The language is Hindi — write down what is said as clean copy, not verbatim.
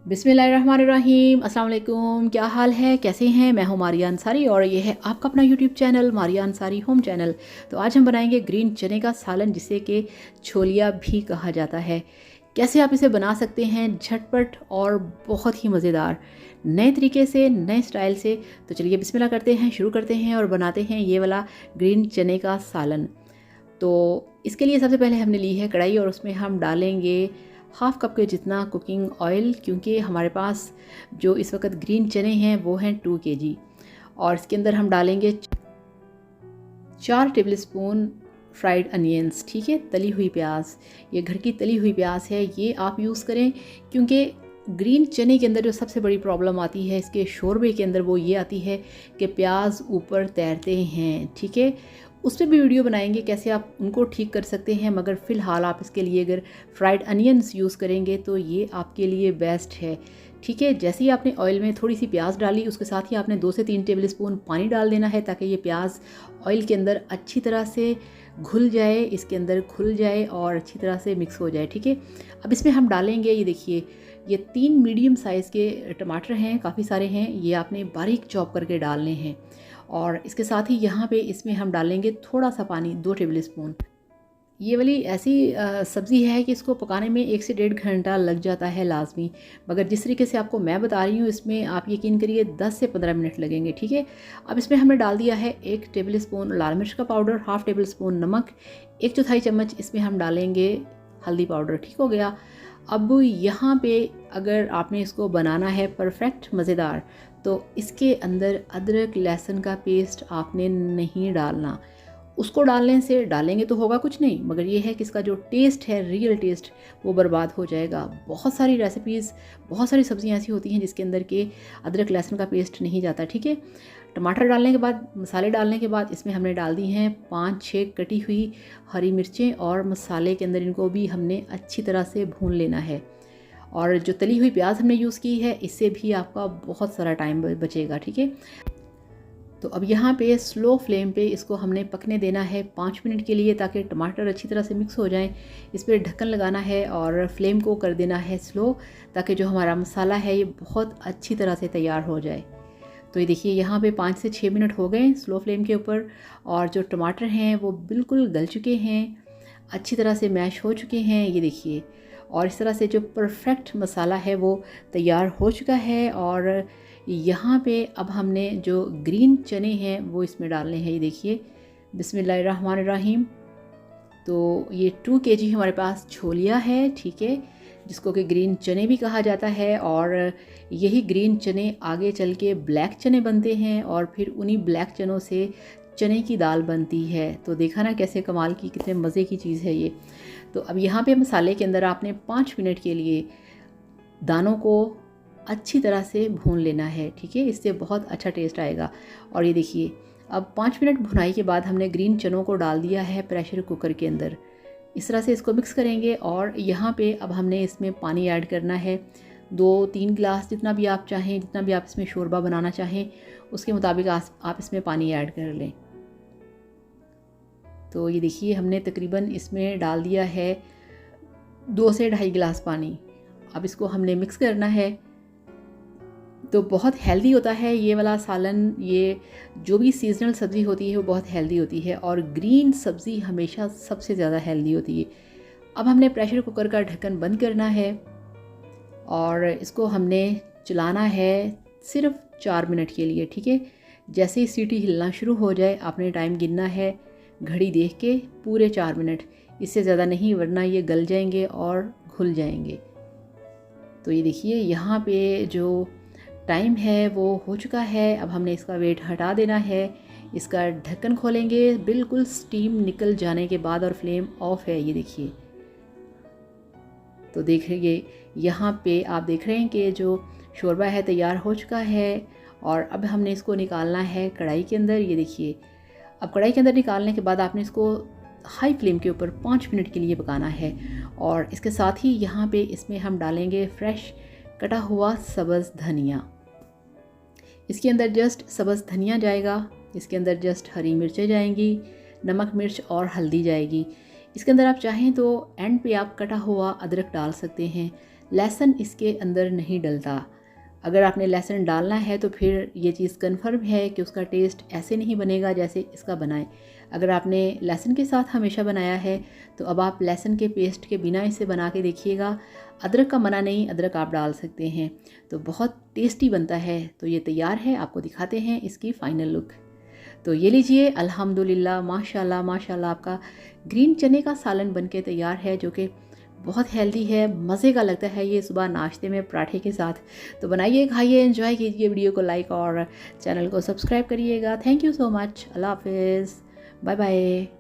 बिस्मिल्लाहिर्रहमानिर्रहीम। अस्सलाम वालेकुम। क्या हाल है, कैसे हैं? मैं हूं मारिया अंसारी और ये है आपका अपना YouTube channel Maria Ansari home channel. तो आज हम बनाएंगे ग्रीन चने का सालन, जिसे कि छोलिया भी कहा जाता है। कैसे आप इसे बना सकते हैं झटपट और बहुत ही मज़ेदार नए तरीके से, नए स्टाइल से। तो चलिए बिस्मिल्लाह करते हैं, शुरू करते हैं और बनाते हैं ये वाला ग्रीन चने का सालन। तो इसके लिए सबसे पहले हमने ली है कढ़ाई और उसमें हम डालेंगे हाफ़ कप के जितना कुकिंग ऑयल, क्योंकि हमारे पास जो इस वक्त ग्रीन चने हैं वो हैं 2 kg। और इसके अंदर हम डालेंगे 4 टेबल स्पून फ्राइड अनियंस, ठीक है, तली हुई प्याज। ये घर की तली हुई प्याज है, ये आप यूज़ करें, क्योंकि ग्रीन चने के अंदर जो सबसे बड़ी प्रॉब्लम आती है इसके शोरबे के अंदर वो ये आती है कि प्याज ऊपर तैरते हैं, ठीक है। उस पर भी वीडियो बनाएंगे कैसे आप उनको ठीक कर सकते हैं, मगर फ़िलहाल आप इसके लिए अगर फ्राइड अनियंस यूज़ करेंगे तो ये आपके लिए बेस्ट है, ठीक है। जैसे ही आपने ऑयल में थोड़ी सी प्याज डाली, उसके साथ ही आपने 2 से 3 टेबल स्पून पानी डाल देना है, ताकि ये प्याज ऑयल के अंदर अच्छी तरह से घुल जाए, इसके अंदर घुल जाए और अच्छी तरह से मिक्स हो जाए, ठीक है। अब इसमें हम डालेंगे, ये देखिए, ये 3 मीडियम साइज़ के टमाटर हैं, काफ़ी सारे हैं, ये आपने बारीक चॉप करके डालने हैं। और इसके साथ ही यहाँ पे इसमें हम डालेंगे थोड़ा सा पानी, 2 टेबल स्पून। ये वाली ऐसी सब्ज़ी है कि इसको पकाने में 1 से 1.5 घंटा लग जाता है लाजमी, मगर जिस तरीके से आपको मैं बता रही हूँ इसमें आप यकीन करिए 10 से 15 मिनट लगेंगे, ठीक है। अब इसमें हमने डाल दिया है 1 टेबल स्पून लाल मिर्च का पाउडर, हाफ़ टेबल स्पून नमक, 1/4 चम्मच इसमें हम डालेंगे हल्दी पाउडर, ठीक हो गया। अब यहाँ पे अगर आपने इसको बनाना है परफेक्ट मज़ेदार, तो इसके अंदर अदरक लहसुन का पेस्ट आपने नहीं डालना। उसको डालने से, डालेंगे तो होगा कुछ नहीं, मगर ये है कि इसका जो टेस्ट है, रियल टेस्ट, वो बर्बाद हो जाएगा। बहुत सारी रेसिपीज़, बहुत सारी सब्ज़ियाँ ऐसी होती हैं जिसके अंदर के अदरक लहसुन का पेस्ट नहीं जाता, ठीक है। टमाटर डालने के बाद, मसाले डालने के बाद इसमें हमने डाल दी हैं 5-6 कटी हुई हरी मिर्चें, और मसाले के अंदर इनको भी हमने अच्छी तरह से भून लेना है। और जो तली हुई प्याज हमने यूज़ की है, इससे भी आपका बहुत सारा टाइम बचेगा, ठीक है। तो अब यहाँ पे स्लो फ्लेम पे इसको हमने पकने देना है 5 मिनट के लिए, ताकि टमाटर अच्छी तरह से मिक्स हो जाएं। इस पर ढक्कन लगाना है और फ्लेम को कर देना है स्लो, ताकि जो हमारा मसाला है ये बहुत अच्छी तरह से तैयार हो जाए। तो ये देखिए, यहाँ पे 5 से 6 मिनट हो गए स्लो फ्लेम के ऊपर, और जो टमाटर हैं वो बिल्कुल गल चुके हैं, अच्छी तरह से मैश हो चुके हैं, ये देखिए। और इस तरह से जो परफेक्ट मसाला है वो तैयार हो चुका है। और यहाँ पे अब हमने जो ग्रीन चने हैं वो इसमें डालने हैं, ये देखिए, बिस्मिल्लाहिर्रहमानिर्रहीम। तो ये 2 kg हमारे पास छोलिया है, ठीक है, जिसको कि ग्रीन चने भी कहा जाता है। और यही ग्रीन चने आगे चल के ब्लैक चने बनते हैं, और फिर उन्हीं ब्लैक चनों से चने की दाल बनती है। तो देखा ना कैसे कमाल की, कितने मज़े की चीज़ है ये। तो अब यहाँ पे मसाले के अंदर आपने 5 मिनट के लिए दानों को अच्छी तरह से भून लेना है, ठीक है, इससे बहुत अच्छा टेस्ट आएगा। और ये देखिए, अब 5 मिनट भुनाई के बाद हमने ग्रीन चनों को डाल दिया है प्रेशर कुकर के अंदर। इस तरह से इसको मिक्स करेंगे, और यहाँ पे अब हमने इसमें पानी ऐड करना है, 2-3 गिलास, जितना भी आप चाहें, जितना भी आप इसमें शोरबा बनाना चाहें उसके मुताबिक आप इसमें पानी ऐड कर लें। तो ये देखिए, हमने तकरीबन इसमें डाल दिया है 2 से 2.5 गिलास पानी। अब इसको हमने मिक्स करना है। तो बहुत हेल्दी होता है ये वाला सालन। ये जो भी सीजनल सब्ज़ी होती है वो बहुत हेल्दी होती है, और ग्रीन सब्ज़ी हमेशा सबसे ज़्यादा हेल्दी होती है। अब हमने प्रेशर कुकर का ढक्कन बंद करना है, और इसको हमने चलाना है सिर्फ 4 मिनट के लिए, ठीक है। जैसे ही सीटी हिलना शुरू हो जाए, आपने टाइम गिनना है घड़ी देख के, पूरे 4 मिनट, इससे ज़्यादा नहीं, वरना ये गल जाएंगे और घुल जाएंगे। तो ये देखिए, यहाँ पे जो टाइम है वो हो चुका है। अब हमने इसका वेट हटा देना है, इसका ढक्कन खोलेंगे बिल्कुल स्टीम निकल जाने के बाद, और फ्लेम ऑफ है, ये देखिए। तो देखिए, यहाँ पे आप देख रहे हैं कि जो शोरबा है तैयार हो चुका है। और अब हमने इसको निकालना है कढ़ाई के अंदर, ये देखिए। अब कढ़ाई के अंदर निकालने के बाद आपने इसको हाई फ्लेम के ऊपर 5 मिनट के लिए पकाना है। और इसके साथ ही यहाँ पे इसमें हम डालेंगे फ्रेश कटा हुआ सब्ज़ धनिया। इसके अंदर जस्ट सब्ज़ धनिया जाएगा, इसके अंदर जस्ट हरी मिर्चें जाएंगी, नमक मिर्च और हल्दी जाएगी। इसके अंदर आप चाहें तो एंड पे आप कटा हुआ अदरक डाल सकते हैं, लहसुन इसके अंदर नहीं डलता। अगर आपने लहसुन डालना है तो फिर ये चीज़ कन्फर्म है कि उसका टेस्ट ऐसे नहीं बनेगा जैसे इसका बनाए। अगर आपने लहसुन के साथ हमेशा बनाया है तो अब आप लहसुन के पेस्ट के बिना इसे बना के देखिएगा। अदरक का मना नहीं, अदरक आप डाल सकते हैं, तो बहुत टेस्टी बनता है। तो ये तैयार है, आपको दिखाते हैं इसकी फ़ाइनल लुक। तो ये लीजिए, अल्हम्दुलिल्लाह माशाल्लाह माशाल्लाह, आपका ग्रीन चने का सालन बनके तैयार है, जो कि बहुत हेल्दी है, मज़े का लगता है ये सुबह नाश्ते में पराठे के साथ। तो बनाइए, खाइए, एंजॉय कीजिए। वीडियो को लाइक और चैनल को सब्सक्राइब करिएगा। Thank you so much. Allah हाफिज़, बाय बाय।